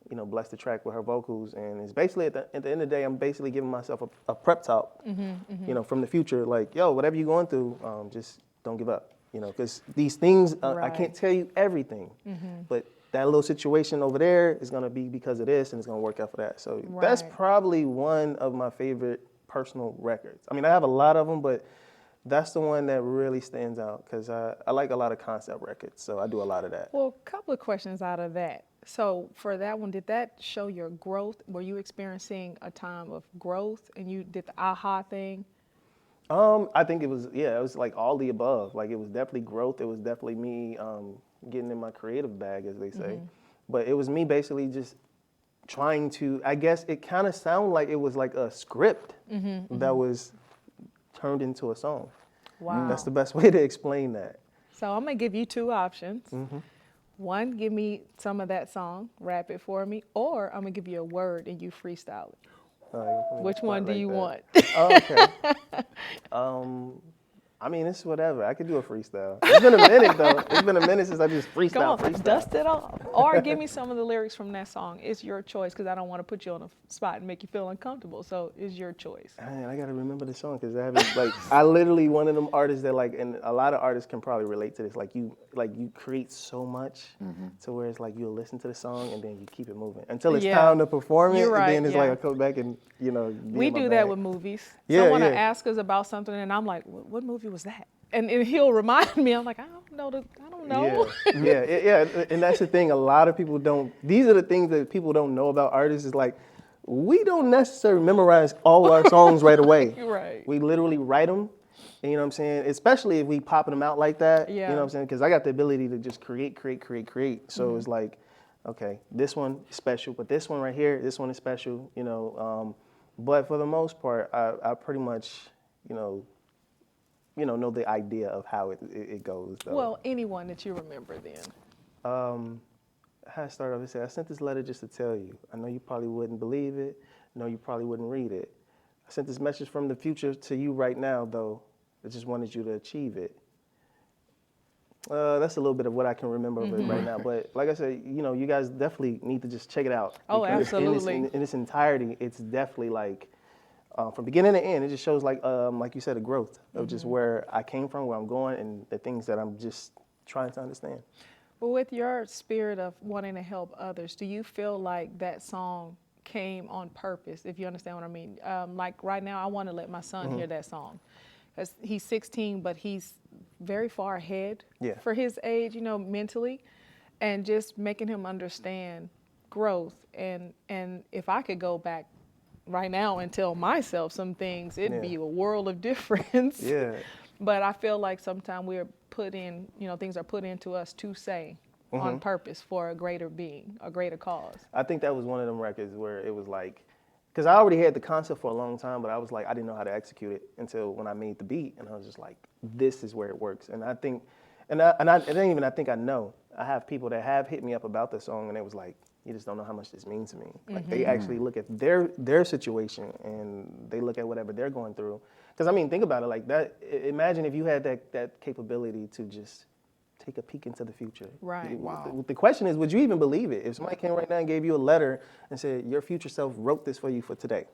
you know, blessed the track with her vocals, and it's basically at the end of the day, I'm basically giving myself a prep talk, you know, from the future, like, yo, whatever you're going through, just don't give up, you know, because these things, I can't tell you everything, but that little situation over there is going to be because of this, and it's going to work out for that. So that's probably one of my favorite personal records. I mean, I have a lot of them, but that's the one that really stands out because I like a lot of concept records, so I do a lot of that. Well, a couple of questions out of that. So for that one, did that show your growth? Were you experiencing a time of growth and you did the aha thing? I think it was like all the above. Like it was definitely growth. It was definitely me getting in my creative bag, as they say. But it was me basically just trying to, I guess it kind of sounded like it was like a script that was turned into a song. Wow. That's the best way to explain that. So I'm gonna give you two options. One, give me some of that song, rap it for me, or I'm gonna give you a word and you freestyle it. Which one do you want? Oh, okay. I mean, it's whatever. I could do a freestyle. It's been a minute though. It's been a minute since I just freestyle. Come on, dust it off. Or give me some of the lyrics from that song. It's your choice, because I don't want to put you on a spot and make you feel uncomfortable. So it's your choice. Man, I gotta remember the song because I haven't I literally one of them artists that and a lot of artists can probably relate to this. Like you create so much to where it's like you'll listen to the song and then you keep it moving until it's time to perform it. You're right, and then it's like I come back and we do that with movies. Yeah, Someone will ask us about something and I'm like, what movie was that? And he'll remind me. I'm like, I don't know. Yeah. And that's the thing. A lot of people don't. These are the things that people don't know about artists. Is like, we don't necessarily memorize all our songs right away. Right. We literally write them. And you know what I'm saying? Especially if we popping them out like that. Yeah. You know what I'm saying? Because I got the ability to just create. So it's like, okay, this one is special, but this one right here, this one is special. But for the most part, I pretty much, know the idea of how it goes. Though. Well, anyone that you remember then. How I started off, I said, I sent this letter just to tell you. I know you probably wouldn't believe it. I know you probably wouldn't read it. I sent this message from the future to you right now, though. I just wanted you to achieve it. That's a little bit of what I can remember of it right now. But like I said, you guys definitely need to just check it out. Oh, absolutely. In its entirety, it's definitely like, from beginning to end, it just shows like you said, a growth of just where I came from, where I'm going, and the things that I'm just trying to understand. Well, with your spirit of wanting to help others, do you feel like that song came on purpose, if you understand what I mean? Like right now, I want to let my son hear that song. Because he's 16, but he's very far ahead for his age, mentally, and just making him understand growth. And if I could go back right now and tell myself some things, it'd be a world of difference. Yeah. But I feel like sometimes we're put in, things are put into us to say on purpose for a greater being, a greater cause. I think that was one of them records where it was like, because I already had the concept for a long time, but I was like, I didn't know how to execute it until when I made the beat, and I was just like, this is where it works. And I think, I know. I have people that have hit me up about the song, and it was like, you just don't know how much this means to me. Like they actually look at their situation and they look at whatever they're going through. Because I mean, think about it like that. Imagine if you had that capability to just take a peek into the future. Right. Wow. The question is, would you even believe it? If somebody came right now and gave you a letter and said, your future self wrote this for you for today,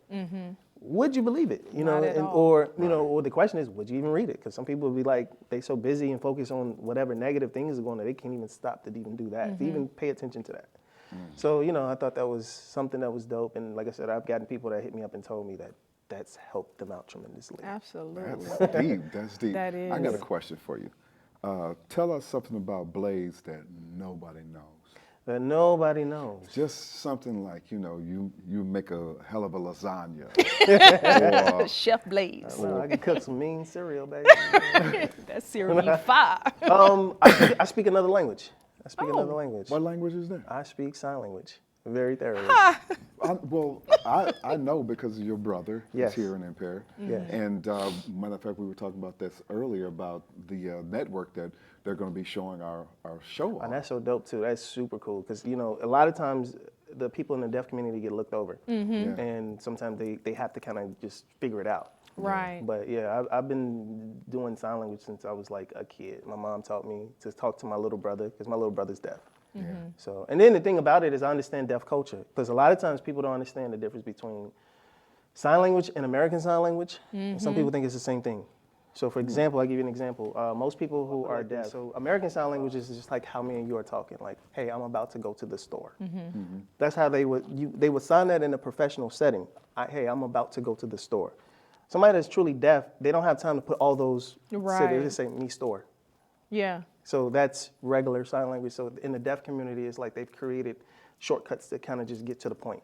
would you believe it? Not at all. Or the question is, would you even read it? Because some people would be like, they so busy and focused on whatever negative things are going on, they can't even stop to even do that, to even pay attention to that. So, I thought that was something that was dope. And like I said, I've gotten people that hit me up and told me that that's helped them out tremendously. Absolutely. That's deep. That's deep. That is. I got a question for you. Tell us something about Blaze that nobody knows. That nobody knows. Just something like, you make a hell of a lasagna. or, Chef Blaze. I can cook some mean cereal, baby. That cereal be fire. I speak another language. Another language. What language is that? I speak sign language very thoroughly. I know because your brother is here and impaired. Yes. And matter of fact, we were talking about this earlier about the network that they're going to be showing our show on. And that's so dope too. That's super cool because a lot of times the people in the deaf community get looked over, and sometimes they have to kind of just figure it out. Right. But yeah, I've been doing sign language since I was like a kid. My mom taught me to talk to my little brother because my little brother's deaf. So, and then the thing about it is I understand deaf culture because a lot of times people don't understand the difference between sign language and American Sign Language. And some people think it's the same thing. So for example, I'll give you an example. Most people who are deaf, so American Sign Language is just like how me and you are talking, like, hey, I'm about to go to the store. That's how they would sign that in a professional setting. Hey, I'm about to go to the store. Somebody that's truly deaf, they don't have time to put all those, so they just say, me store. Yeah. So that's regular sign language. So in the deaf community, it's like they've created shortcuts to kind of just get to the point.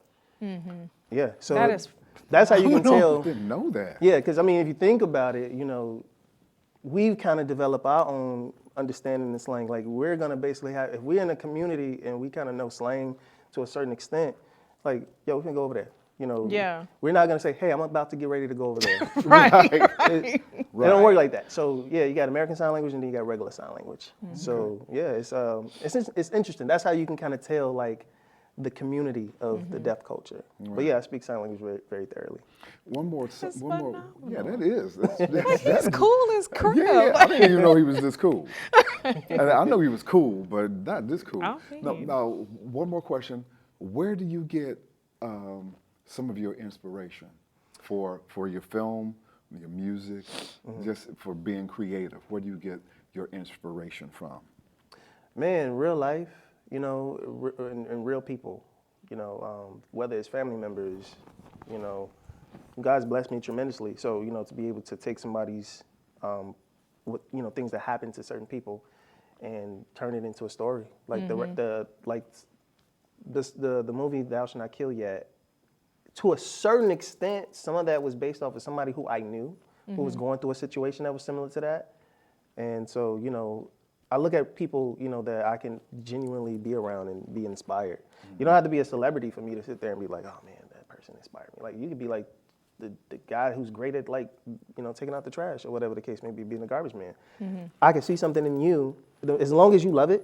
Yeah, so that's how you can tell. I didn't know that. Yeah, because I mean, if you think about it, we've kind of developed our own understanding in slang. Like we're gonna basically have, if we're in a community and we kind of know slang to a certain extent, like, yo, we can go over there. We're not gonna say, hey, I'm about to get ready to go over there. Right. It don't work like that. So yeah, you got American Sign Language and then you got regular sign language. So yeah, it's interesting. That's how you can kind of tell like the community of the deaf culture. Right. But yeah, I speak sign language very, very thoroughly. One more. Yeah, that is. He's cool as crap. Yeah, I didn't even know he was this cool. And I know he was cool, but not this cool. Now, one more question. Where do you get some of your inspiration for your film, your music, just for being creative? Where do you get your inspiration from? Man, real life, and real people, whether it's family members, God's blessed me tremendously. So, to be able to take somebody's, things that happen to certain people and turn it into a story. Like the movie Thou Shalt Not Kill Yet, to a certain extent, some of that was based off of somebody who I knew, who was going through a situation that was similar to that. And so, I look at people, that I can genuinely be around and be inspired. You don't have to be a celebrity for me to sit there and be like, oh man, that person inspired me. Like you could be like the guy who's great at like, taking out the trash or whatever the case may be, being a garbage man. I can see something in you, as long as you love it,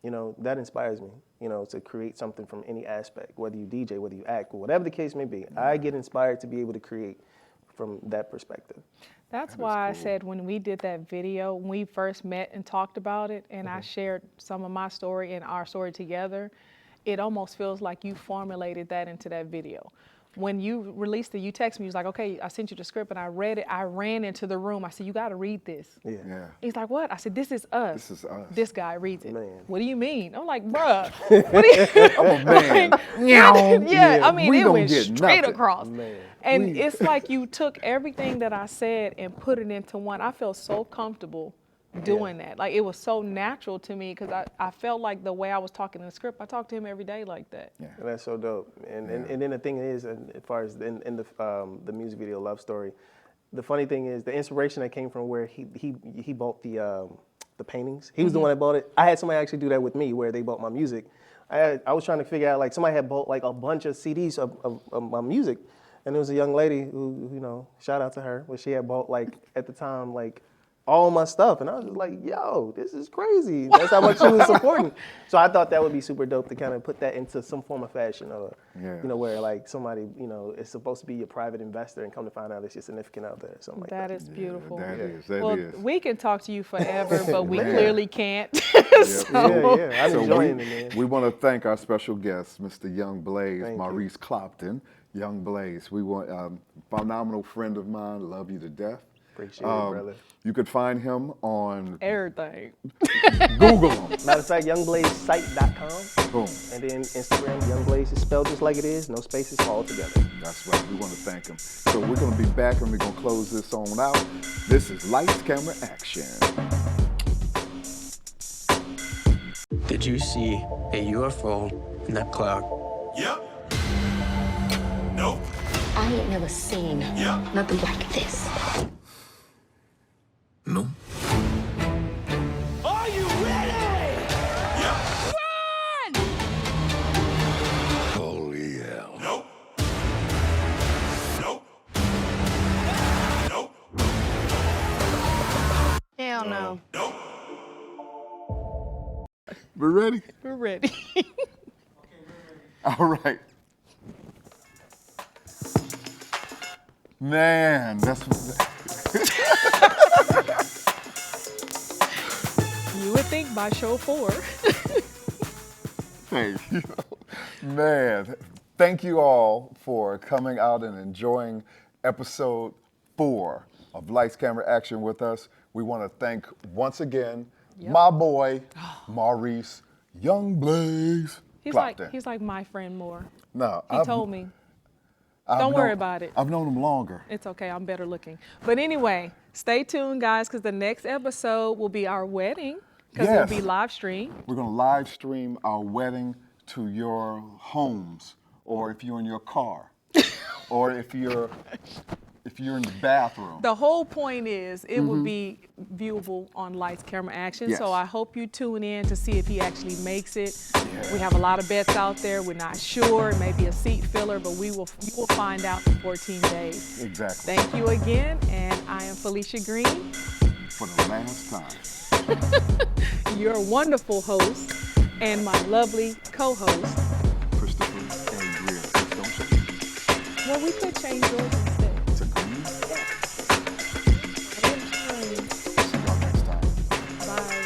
that inspires me, to create something from any aspect, whether you DJ, whether you act, whatever the case may be. I get inspired to be able to create from that perspective. That's why I said when we did that video, when we first met and talked about it, and I shared some of my story and our story together, it almost feels like you formulated that into that video. When you released it, you texted me, you was like, okay, I sent you the script and I read it. I ran into the room. I said, you got to read this. Yeah. He's like, what? I said, this is us. This is us. This guy reads it. Man. What do you mean? I'm like, bruh. What do you I'm a man. Yeah, I mean, it went straight across. Man. And it's like you took everything that I said and put it into one. I felt so comfortable doing that. Like, it was so natural to me because I felt like the way I was talking in the script, I talked to him every day like that. Yeah. And that's so dope. And then the thing is, as far as in the music video Love Story, the funny thing is the inspiration that came from where he bought the paintings. He was the one that bought it. I had somebody actually do that with me where they bought my music. I was trying to figure out, like, somebody had bought like a bunch of CDs of my music. And there was a young lady who, shout out to her, but she had bought, like, at the time, like, all my stuff. And I was just like, yo, this is crazy. That's how much she was supporting. So I thought that would be super dope to kind of put that into some form of fashion or, where, like, somebody, is supposed to be your private investor and come to find out it's your significant other or something like that. That is beautiful. That is. Well, we can talk to you forever, but we clearly can't. I'm enjoying it, man. We want to thank our special guest, Mr. YoungBlaze, Thank Maurice Clopton. YoungBlaze, we want phenomenal friend of mine, love you to death. Appreciate it, brother. You could find him on everything. Google him. Matter of fact, YoungBlazeSite.com. Boom. And then Instagram, YoungBlaze is spelled just like it is, no spaces, all together. That's right. We want to thank him. So we're going to be back and we're going to close this on out. This is Lights, Camera, Action. Did you see a UFO in that cloud? Yep. Nope. I ain't never seen nothing like this. No. Are you ready? Yep. Run! Holy hell. Nope. Nope. Nope. Hell no. Nope. We're ready? We're ready. All right. Man, that's You would think by show 4. Thank you. Man, thank you all for coming out and enjoying episode 4 of Lights, Camera, Action with us. We want to thank once again my boy, Maurice YoungBlaze Clopton. He's like my friend more. No, he told me. Don't worry about it. I've known him longer. It's okay. I'm better looking. But anyway, stay tuned, guys, because the next episode will be our wedding. Because it'll be live streamed. We're going to live stream our wedding to your homes, or if you're in your car, or if you're in the bathroom. The whole point is it will be viewable on Lights, Camera, Action. Yes. So I hope you tune in to see if he actually makes it. We have a lot of bets out there. We're not sure. It may be a seat filler, but you will find out in 14 days. Exactly. Thank you again, and I am Felicia Green. For the last time. Your wonderful host and my lovely co-host. Christopher and Greer. Don't you? Well, we could change yours instead. To Green? See y'all next time. Bye.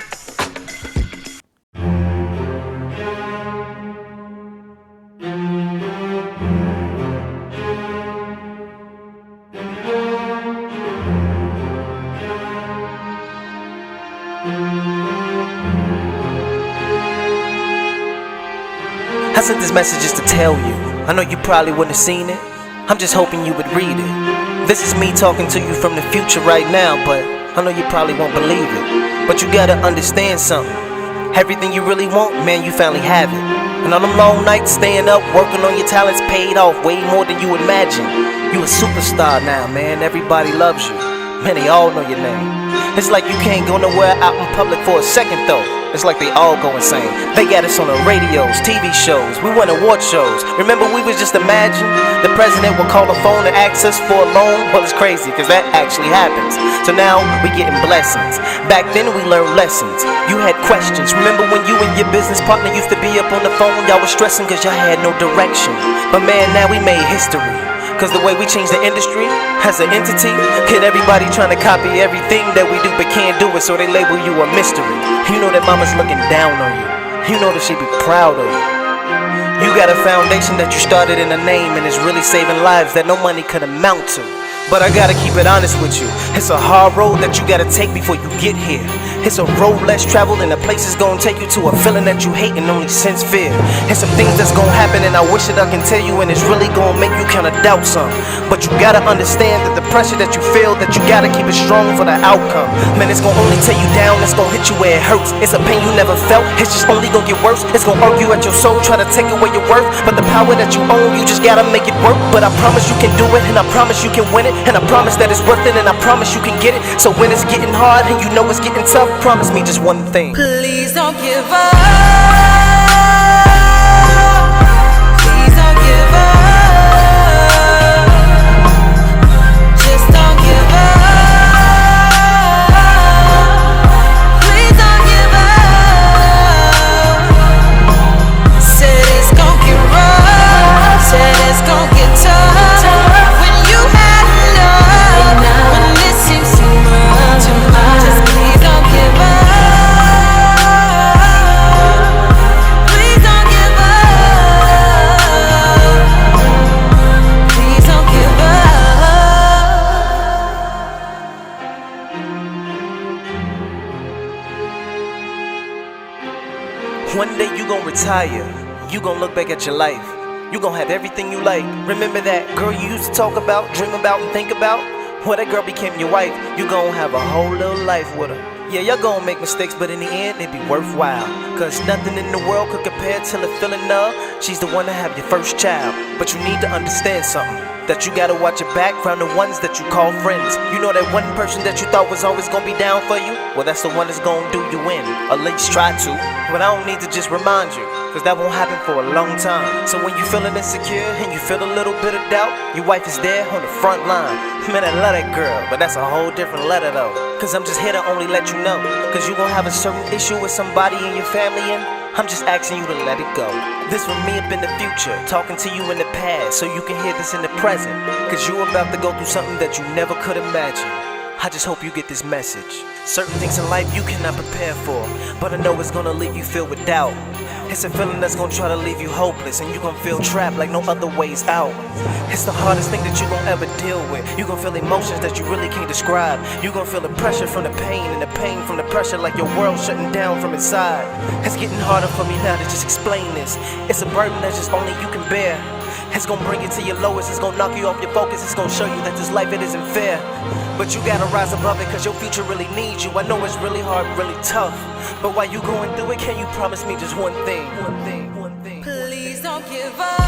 I sent this message just to tell you. I know you probably wouldn't have seen it. I'm just hoping you would read it. This is me talking to you from the future right now, but I know you probably won't believe it. But you gotta understand something. Everything you really want, man, you finally have it. And on them long nights, staying up, working on your talents paid off way more than you would imagine. You a superstar now, man. Everybody loves you. Man, they all know your name. It's like you can't go nowhere out in public for a second, though. It's like they all go insane. They got us on the radios, TV shows, we won award shows. Remember we was just imagining the president would call the phone and ask us for a loan? Well, it's crazy, cause that actually happens. So now we getting blessings. Back then we learned lessons. You had questions. Remember when you and your business partner used to be up on the phone? Y'all was stressing cause y'all had no direction. But man, now we made history. Cause the way we changed the industry as an entity, get everybody trying to copy everything that we do but can't do it, so they label you a mystery. You know that mama's looking down on you. You know that she be proud of you. You got a foundation that you started in a name and is really saving lives that no money could amount to. But I gotta keep it honest with you. It's a hard road that you gotta take before you get here. It's a road less traveled and the place is gonna take you to a feeling that you hate and only sense fear. It's some things that's gonna happen and I wish that I can tell you, and it's really gonna make you kinda doubt some. But you gotta understand that the pressure that you feel, that you gotta keep it strong for the outcome. Man, it's gonna only tear you down, it's gonna hit you where it hurts. It's a pain you never felt, it's just only gonna get worse. It's gonna argue at your soul, try to take away your worth. But the power that you own, you just gotta make it work. But I promise you can do it, and I promise you can win it. And I promise that it's worth it, and I promise you can get it. So when it's getting hard and you know it's getting tough, promise me just one thing. Please don't give up. Please don't give up. Just don't give up. Please don't give up. Said it's gon' get rough. Said it's gon' get tough. When you had enough. When this seems too much. Just please don't give up. One day you gon' retire, you gon' look back at your life. You gon' have everything you like. Remember that girl you used to talk about, dream about, and think about? Well, that girl became your wife. You gon' have a whole little life with her. Yeah, y'all gon' make mistakes, but in the end, it be worthwhile. Cause nothing in the world could compare to the feeling of she's the one to have your first child. But you need to understand something, that you gotta watch your back from the ones that you call friends. You know that one person that you thought was always gonna be down for you? Well, that's the one that's gonna do you in, or at least try to. But I don't need to just remind you, cause that won't happen for a long time. So when you feeling insecure and you feel a little bit of doubt, your wife is there on the front line. Man, I love that girl, but that's a whole different letter though. Cause I'm just here to only let you know, cause you gon' have a certain issue with somebody in your family, and I'm just asking you to let it go. This from me up in the future, talking to you in the past, so you can hear this in the present. Cause you about to go through something that you never could imagine. I just hope you get this message. Certain things in life you cannot prepare for, but I know it's gonna leave you filled with doubt. It's a feeling that's gonna try to leave you hopeless, and you gon' feel trapped like no other ways out. It's the hardest thing that you gon' ever deal with. You gon' feel emotions that you really can't describe. You gon' feel the pressure from the pain, and the pain from the pressure, like your world shutting down from inside. It's getting harder for me now to just explain this. It's a burden that just only you can bear. It's gonna bring you to your lowest, it's gonna knock you off your focus, it's gonna show you that this life, it isn't fair. But you gotta rise above it, cause your future really needs you. I know it's really hard, really tough, but while you going through it, can you promise me just one thing? Please don't give up.